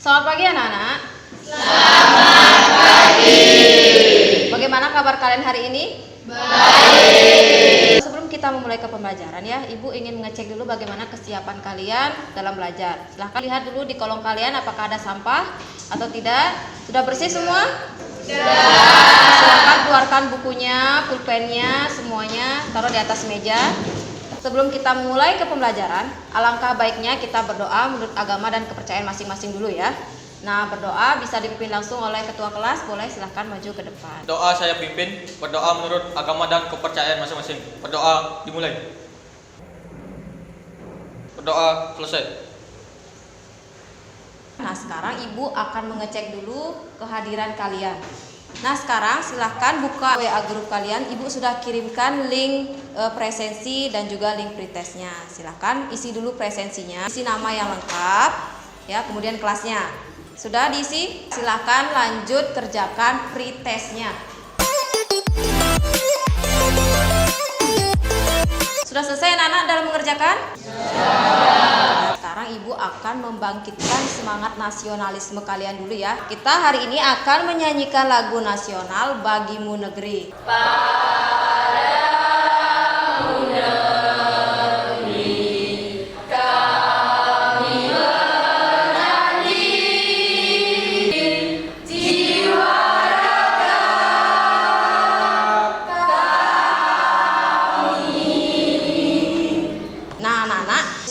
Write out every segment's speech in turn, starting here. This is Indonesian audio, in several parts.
Selamat pagi anak-anak. Selamat pagi. Bagaimana kabar kalian hari ini? Baik. Sebelum kita memulai ke pembelajaran ya, Ibu ingin mengecek dulu bagaimana kesiapan kalian dalam belajar. Silahkan lihat dulu di kolong kalian apakah ada sampah atau tidak. Sudah bersih semua? Sudah. Silahkan keluarkan bukunya, pulpennya, semuanya taruh di atas meja. Sebelum kita mulai ke pembelajaran, alangkah baiknya kita berdoa menurut agama dan kepercayaan masing-masing dulu ya. Nah, berdoa bisa dipimpin langsung oleh ketua kelas, boleh silahkan maju ke depan. Doa saya pimpin, berdoa menurut agama dan kepercayaan masing-masing. Berdoa dimulai. Berdoa selesai. Nah, sekarang Ibu akan mengecek dulu kehadiran kalian. Nah, sekarang silahkan buka WA grup kalian. Ibu sudah kirimkan link presensi dan juga link pretestnya. Silahkan isi dulu presensinya, isi nama yang lengkap, ya, kemudian kelasnya. Sudah diisi? Silahkan lanjut kerjakan pretestnya. Sudah selesai anak-anak dalam mengerjakan? Sekarang Ibu akan membangkitkan semangat nasionalisme kalian dulu ya. Kita hari ini akan menyanyikan lagu nasional Bagimu Negeri.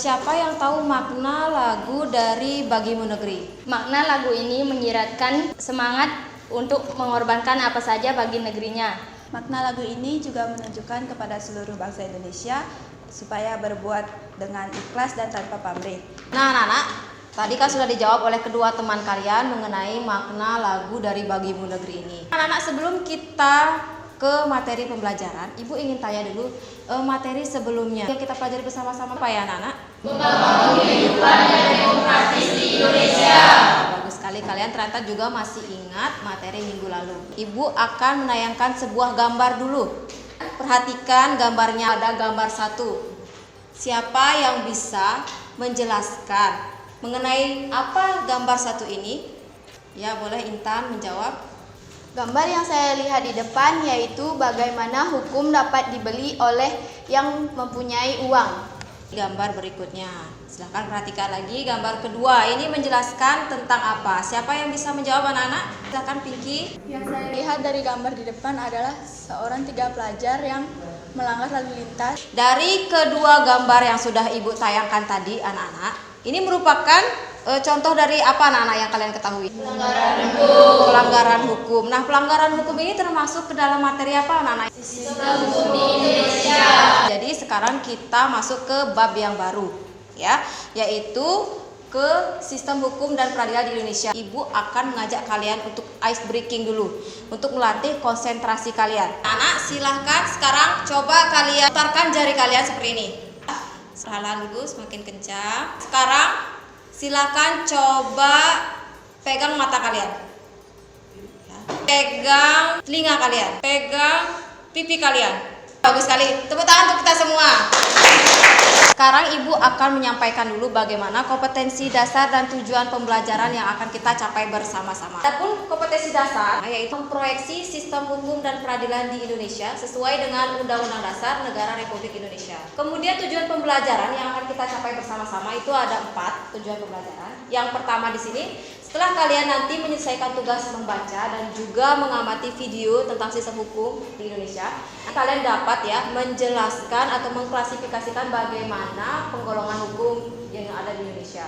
Siapa yang tahu makna lagu dari Bagimu Negeri? Makna lagu ini menyiratkan semangat untuk mengorbankan apa saja bagi negerinya. Makna lagu ini juga menunjukkan kepada seluruh bangsa Indonesia supaya berbuat dengan ikhlas dan tanpa pamrih. Nah, anak-anak, tadi kan sudah dijawab oleh kedua teman kalian mengenai makna lagu dari Bagimu Negeri ini. Anak-anak, sebelum kita ke materi pembelajaran, Ibu ingin tanya dulu materi sebelumnya yang kita pelajari bersama-sama apa ya anak-anak? Membangun kehidupan yang demokratis di Indonesia. Bagus sekali, kalian ternyata juga masih ingat materi minggu lalu. Ibu akan menayangkan sebuah gambar dulu. Perhatikan gambarnya, ada gambar 1. Siapa yang bisa menjelaskan mengenai apa gambar 1 ini? Ya, boleh Intan menjawab. Gambar yang saya lihat di depan yaitu bagaimana hukum dapat dibeli oleh yang mempunyai uang. Gambar berikutnya, silahkan perhatikan lagi gambar kedua. Ini menjelaskan tentang apa? Siapa yang bisa menjawab anak-anak? Silahkan Pinky. Yang saya lihat dari gambar di depan adalah seorang 3 pelajar yang melanggar lalu lintas. Dari kedua gambar yang sudah Ibu tayangkan tadi anak-anak, ini merupakan contoh dari apa anak-anak yang kalian ketahui? Pelanggaran hukum. Pelanggaran hukum. Nah, pelanggaran hukum ini termasuk ke dalam materi apa anak-anak? Sistem hukum di Indonesia. Jadi sekarang kita masuk ke bab yang baru, ya, yaitu ke sistem hukum dan peradilan di Indonesia. Ibu akan mengajak kalian untuk ice breaking dulu, untuk melatih konsentrasi kalian. Anak, silahkan sekarang coba kalian putarkan jari kalian seperti ini. Perlahan dulu, semakin kencang. Sekarang silakan coba pegang mata kalian, ya. Pegang telinga kalian, pegang pipi kalian. Bagus sekali, tepuk tangan untuk kita semua. Sekarang Ibu akan menyampaikan dulu bagaimana kompetensi dasar dan tujuan pembelajaran yang akan kita capai bersama-sama. Adapun kompetensi dasar yaitu memproyeksi sistem hukum dan peradilan di Indonesia sesuai dengan Undang-Undang Dasar Negara Republik Indonesia. Kemudian tujuan pembelajaran yang akan kita capai bersama-sama itu ada 4 tujuan pembelajaran. Yang pertama di sini, setelah kalian nanti menyelesaikan tugas membaca dan juga mengamati video tentang sistem hukum di Indonesia, kalian dapat ya menjelaskan atau mengklasifikasikan bagaimana penggolongan hukum yang ada di Indonesia.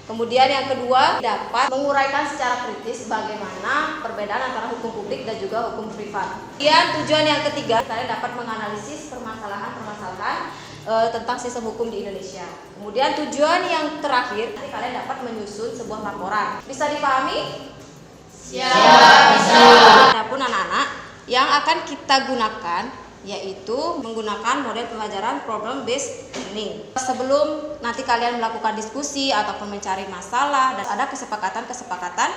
Kemudian yang kedua, dapat menguraikan secara kritis bagaimana perbedaan antara hukum publik dan juga hukum privat. Kemudian tujuan yang ketiga, kalian dapat menganalisis permasalahan-permasalahan tentang sistem hukum di Indonesia. Kemudian tujuan yang terakhir, nanti kalian dapat menyusun sebuah laporan. Bisa dipahami? Siap, bisa. Adapun anak-anak yang akan kita gunakan yaitu menggunakan model pembelajaran problem based learning. Sebelum nanti kalian melakukan diskusi ataupun mencari masalah, dan ada kesepakatan-kesepakatan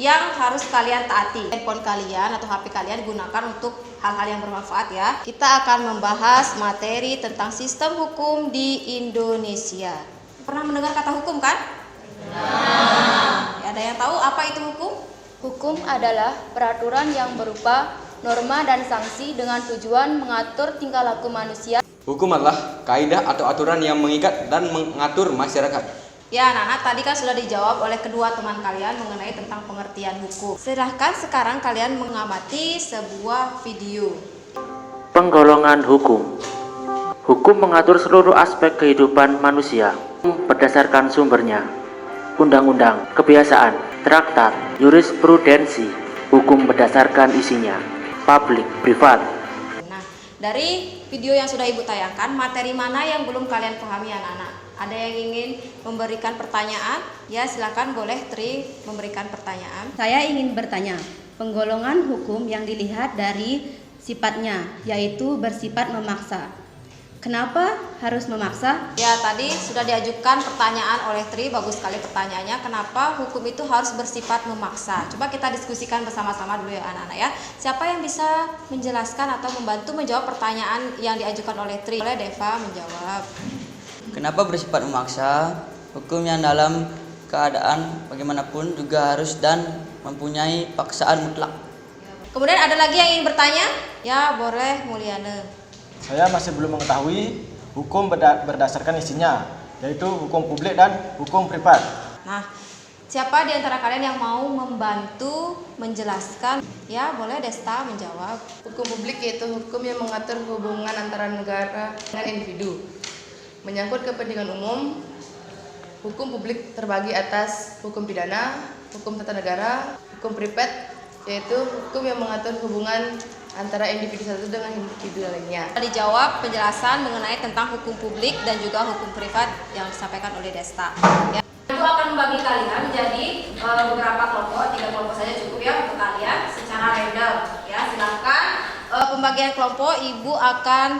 yang harus kalian taati. Handphone kalian atau HP kalian gunakan untuk hal-hal yang bermanfaat ya. Kita akan membahas materi tentang sistem hukum di Indonesia. Pernah mendengar kata hukum kan? Pernah. Ya, Ada yang tahu apa itu hukum? Hukum adalah peraturan yang berupa norma dan sanksi dengan tujuan mengatur tingkah laku manusia. Hukum adalah kaidah atau aturan yang mengikat dan mengatur masyarakat. Ya, anak-anak, tadi kan sudah dijawab oleh kedua teman kalian mengenai tentang pengertian hukum. Silahkan sekarang kalian mengamati sebuah video. Penggolongan hukum. Hukum mengatur seluruh aspek kehidupan manusia berdasarkan sumbernya. Undang-undang, kebiasaan, traktat, jurisprudensi. Hukum berdasarkan isinya. Publik, privat. Nah, dari video yang sudah Ibu tayangkan, materi mana yang belum kalian pahami anak-anak? Ada yang ingin memberikan pertanyaan? Ya, silakan boleh Tri memberikan pertanyaan. Saya ingin bertanya, penggolongan hukum yang dilihat dari sifatnya, yaitu bersifat memaksa. Kenapa harus memaksa? Ya, tadi sudah diajukan pertanyaan oleh Tri, bagus sekali pertanyaannya. Kenapa hukum itu harus bersifat memaksa? Coba kita diskusikan bersama-sama dulu ya anak-anak ya. Siapa yang bisa menjelaskan atau membantu menjawab pertanyaan yang diajukan oleh Tri? Boleh Deva menjawab. Kenapa bersifat memaksa? Hukum yang dalam keadaan bagaimanapun juga harus dan mempunyai paksaan mutlak. Kemudian ada lagi yang ingin bertanya? Ya, boleh Mulyana. Saya masih belum mengetahui hukum berdasarkan isinya, yaitu hukum publik dan hukum privat. Nah, siapa di antara kalian yang mau membantu menjelaskan? Ya, boleh Desta menjawab. Hukum publik yaitu hukum yang mengatur hubungan antara negara dengan individu. Menyangkut kepentingan umum, hukum publik terbagi atas hukum pidana, hukum tata negara, hukum privat, yaitu hukum yang mengatur hubungan antara individu satu dengan individu lainnya. Dijawab penjelasan mengenai tentang hukum publik dan juga hukum privat yang disampaikan oleh Desta. Ya. Ibu akan membagi kalian menjadi beberapa kelompok, 3 kelompok saja cukup ya untuk kalian secara random. Ya, silakan pembagian kelompok. Ibu akan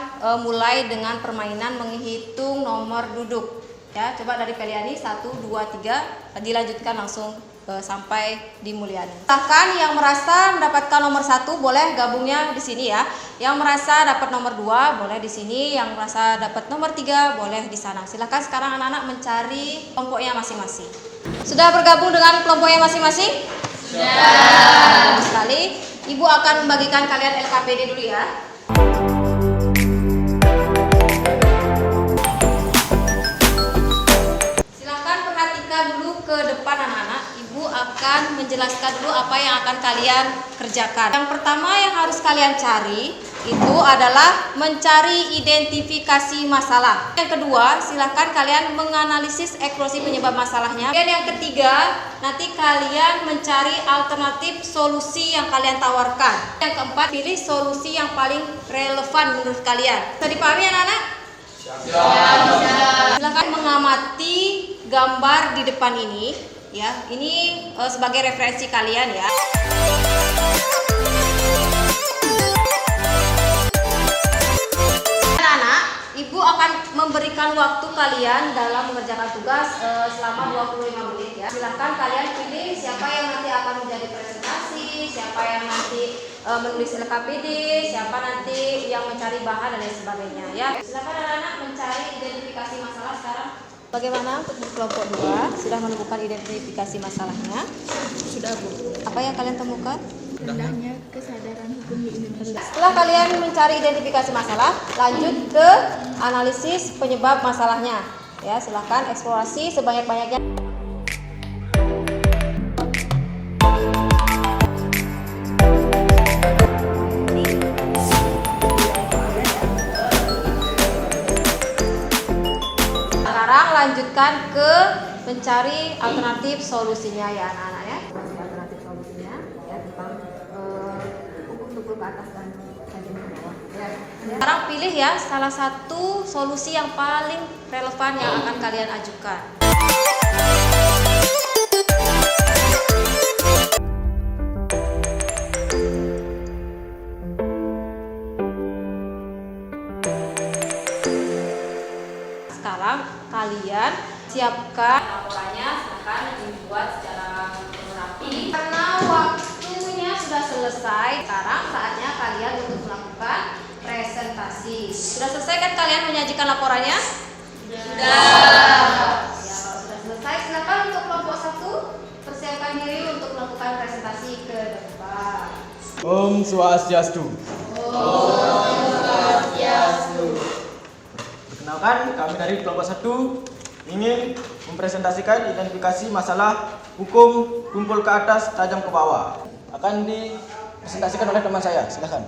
mulai dengan permainan menghitung nomor duduk. Ya, coba dari Feliani 1, 2, 3 dilanjutkan langsung sampai di Mulyani. Silahkan yang merasa mendapatkan nomor 1 boleh gabungnya di sini ya. Yang merasa dapat nomor 2 boleh di sini. Yang merasa dapat nomor 3 boleh di sana. Silahkan sekarang anak-anak mencari kelompoknya masing-masing. Sudah bergabung dengan kelompoknya masing-masing? Sudah. Bagus sekali. Ibu akan membagikan kalian LKPD dulu ya. Silahkan perhatikan dulu ke depan anak-anak. Ibu akan menjelaskan dulu apa yang akan kalian kerjakan. Yang pertama yang harus kalian cari itu adalah mencari identifikasi masalah. Yang kedua, silakan kalian menganalisis ekologi penyebab masalahnya. Dan yang ketiga, nanti kalian mencari alternatif solusi yang kalian tawarkan. Yang keempat, pilih solusi yang paling relevan menurut kalian. Bisa dipahami anak-anak? Silakan mengamati gambar di depan ini. Ya, ini sebagai referensi kalian ya. Anak-anak, Ibu akan memberikan waktu kalian dalam mengerjakan tugas selama 25 menit ya. Silakan kalian pilih siapa yang nanti akan menjadi presentasi, siapa yang nanti menulis LKPD, siapa nanti yang mencari bahan dan lain sebagainya ya. Silakan anak-anak mencari identifikasi masalah sekarang. Bagaimana untuk kelompok 2? Sudah menemukan identifikasi masalahnya? Sudah, Bu. Apa yang kalian temukan? Rendahnya kesadaran hukum di Indonesia. Setelah kalian mencari identifikasi masalah, lanjut ke analisis penyebab masalahnya. Ya, silakan eksplorasi sebanyak-banyaknya. Lanjutkan ke mencari alternatif solusinya ya anak-anak ya. Alternatif solusinya ya tentang hukum ke atas dan kajian ke bawah. Ya. Sekarang pilih ya salah satu solusi yang paling relevan yang akan kalian ajukan. Sekarang kalian siapkan laporannya, silakan dibuat secara rapi. Karena waktunya sudah selesai, sekarang saatnya kalian untuk melakukan presentasi. Sudah selesai kan kalian menyajikan laporannya? Sudah. Ya, kalau sudah selesai, silakan untuk kelompok 1 persiapkan Om Swastiastu. Perkenalkan, kami dari kelompok 1 ingin mempresentasikan identifikasi masalah hukum tumpul ke atas, tajam ke bawah. Akan dipresentasikan oleh teman saya, silakan.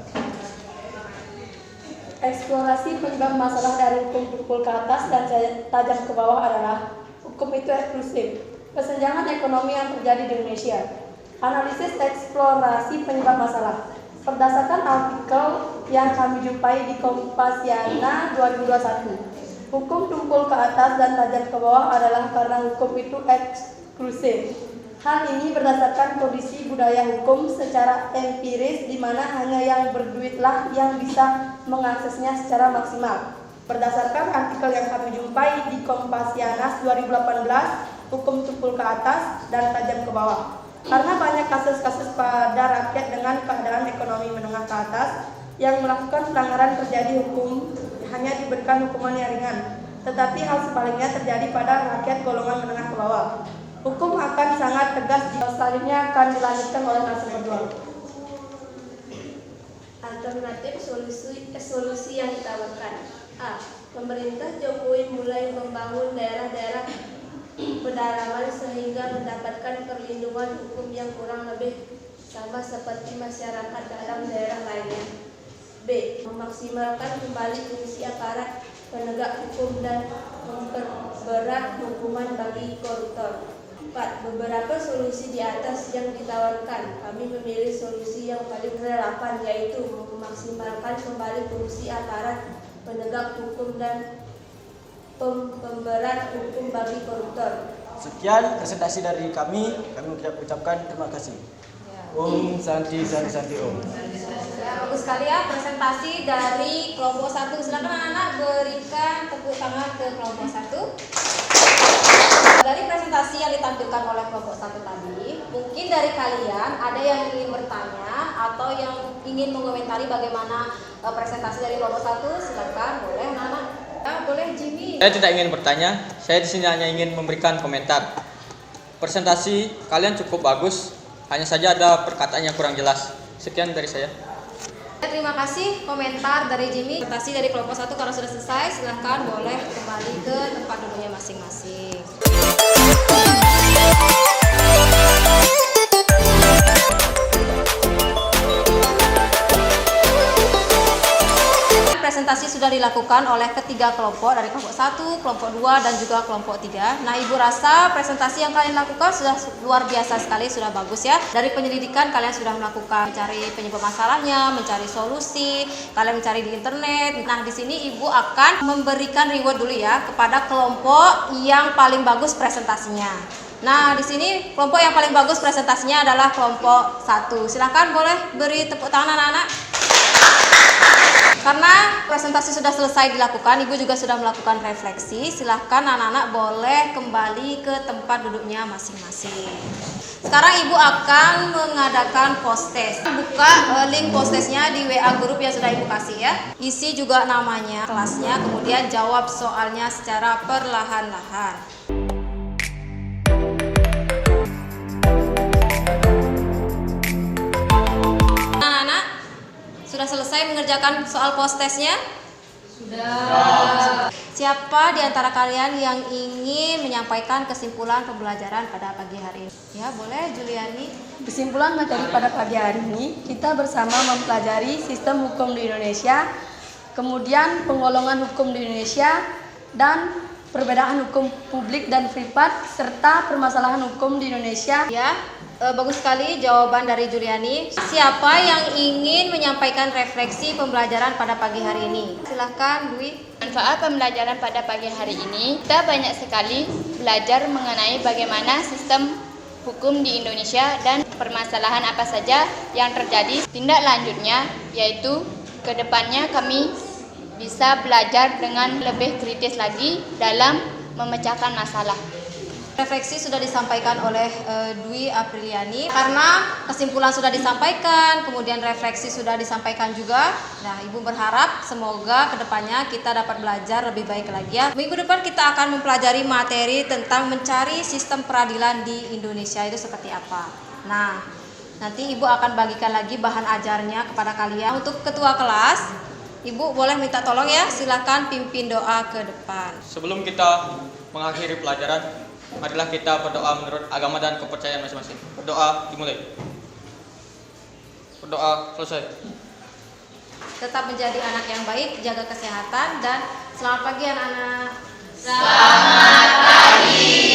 Eksplorasi penyebab masalah dari hukum tumpul ke atas dan tajam ke bawah adalah hukum itu eksklusif, kesenjangan ekonomi yang terjadi di Indonesia. Analisis eksplorasi penyebab masalah berdasarkan artikel yang kami jumpai di Kompasiana 2021. Hukum tumpul ke atas dan tajam ke bawah adalah karena hukum itu eksklusif. Hal ini berdasarkan kondisi budaya hukum secara empiris di mana hanya yang berduitlah yang bisa mengaksesnya secara maksimal. Berdasarkan artikel yang kami jumpai di Kompasiana 2018, hukum tumpul ke atas dan tajam ke bawah. Karena banyak kasus-kasus pada rakyat dengan keadaan ekonomi menengah ke atas yang melakukan pelanggaran terjadi hukum hanya diberikan hukuman yang ringan, tetapi hal sebaliknya terjadi pada rakyat golongan menengah ke bawah. Hukum akan sangat tegas jika selanjutnya akan dilanjutkan oleh narasumber berjuang. Alternatif solusi yang ditawarkan. A. Pemerintah Jokowi mulai membangun daerah-daerah pedalaman sehingga mendapatkan perlindungan hukum yang kurang lebih sama seperti masyarakat dalam daerah lainnya. B. Memaksimalkan kembali fungsi aparat penegak hukum dan memperberat hukuman bagi koruptor. 4. Beberapa solusi di atas yang ditawarkan. Kami memilih solusi yang paling relevan, yaitu memaksimalkan kembali fungsi aparat penegak hukum dan pemberat hukum bagi koruptor. Sekian presentasi dari kami ucapkan terima kasih. Om Santi Santi Santi Om. Ya, bagus sekali ya presentasi dari kelompok 1. Silakan anak-anak berikan tepuk tangan ke kelompok 1. Dari presentasi yang ditampilkan oleh kelompok 1 tadi, mungkin dari kalian ada yang ingin bertanya atau yang ingin mengomentari bagaimana presentasi dari kelompok 1. Silakan, boleh anak-anak. Boleh Jimmy. Saya tidak ingin bertanya, saya di sini hanya ingin memberikan komentar. Presentasi kalian cukup bagus, hanya saja ada perkataan yang kurang jelas. Sekian dari saya. Terima kasih komentar dari Jimmy. Presentasi dari kelompok 1 kalau sudah selesai, silahkan boleh kembali ke tempat duduknya masing-masing. Presentasi sudah dilakukan oleh ketiga kelompok dari kelompok 1, kelompok 2, dan juga kelompok 3. Nah, Ibu rasa presentasi yang kalian lakukan sudah luar biasa sekali, sudah bagus ya. Dari penyelidikan kalian sudah melakukan mencari penyebab masalahnya, mencari solusi, kalian mencari di internet. Nah, di sini Ibu akan memberikan reward dulu ya kepada kelompok yang paling bagus presentasinya. Nah, di sini kelompok yang paling bagus presentasinya adalah kelompok 1. Silakan boleh beri tepuk tangan anak-anak. Karena presentasi sudah selesai dilakukan, Ibu juga sudah melakukan refleksi. Silahkan anak-anak boleh kembali ke tempat duduknya masing-masing. Sekarang Ibu akan mengadakan post test. Buka link post testnya di WA grup yang sudah Ibu kasih ya. Isi juga namanya, kelasnya, kemudian jawab soalnya secara perlahan-lahan. Sudah selesai mengerjakan soal post testnya? Sudah. Siapa di antara kalian yang ingin menyampaikan kesimpulan pembelajaran pada pagi hari ini? Ya, boleh Juliani. Kesimpulan materi pada pagi hari ini, kita bersama mempelajari sistem hukum di Indonesia, kemudian penggolongan hukum di Indonesia, dan perbedaan hukum publik dan privat, serta permasalahan hukum di Indonesia. Ya. Bagus sekali jawaban dari Juliani. Siapa yang ingin menyampaikan refleksi pembelajaran pada pagi hari ini? Silahkan Dwi. Manfaat pembelajaran pada pagi hari ini, kita banyak sekali belajar mengenai bagaimana sistem hukum di Indonesia dan permasalahan apa saja yang terjadi. Tindak lanjutnya yaitu kedepannya kami bisa belajar dengan lebih kritis lagi dalam memecahkan masalah. Refleksi sudah disampaikan oleh Dwi Apriliani. Karena kesimpulan sudah disampaikan, kemudian refleksi sudah disampaikan juga. Nah, Ibu berharap semoga kedepannya kita dapat belajar lebih baik lagi ya. Minggu depan kita akan mempelajari materi tentang mencari sistem peradilan di Indonesia itu seperti apa. Nah, Nanti Ibu akan bagikan lagi bahan ajarnya kepada kalian. Untuk ketua kelas, Ibu boleh minta tolong ya, silakan pimpin doa ke depan. Sebelum kita mengakhiri pelajaran, marilah kita berdoa menurut agama dan kepercayaan masing-masing. Berdoa dimulai. Berdoa selesai. Tetap menjadi anak yang baik, jaga kesehatan, dan selamat pagi anak-anak. Selamat pagi.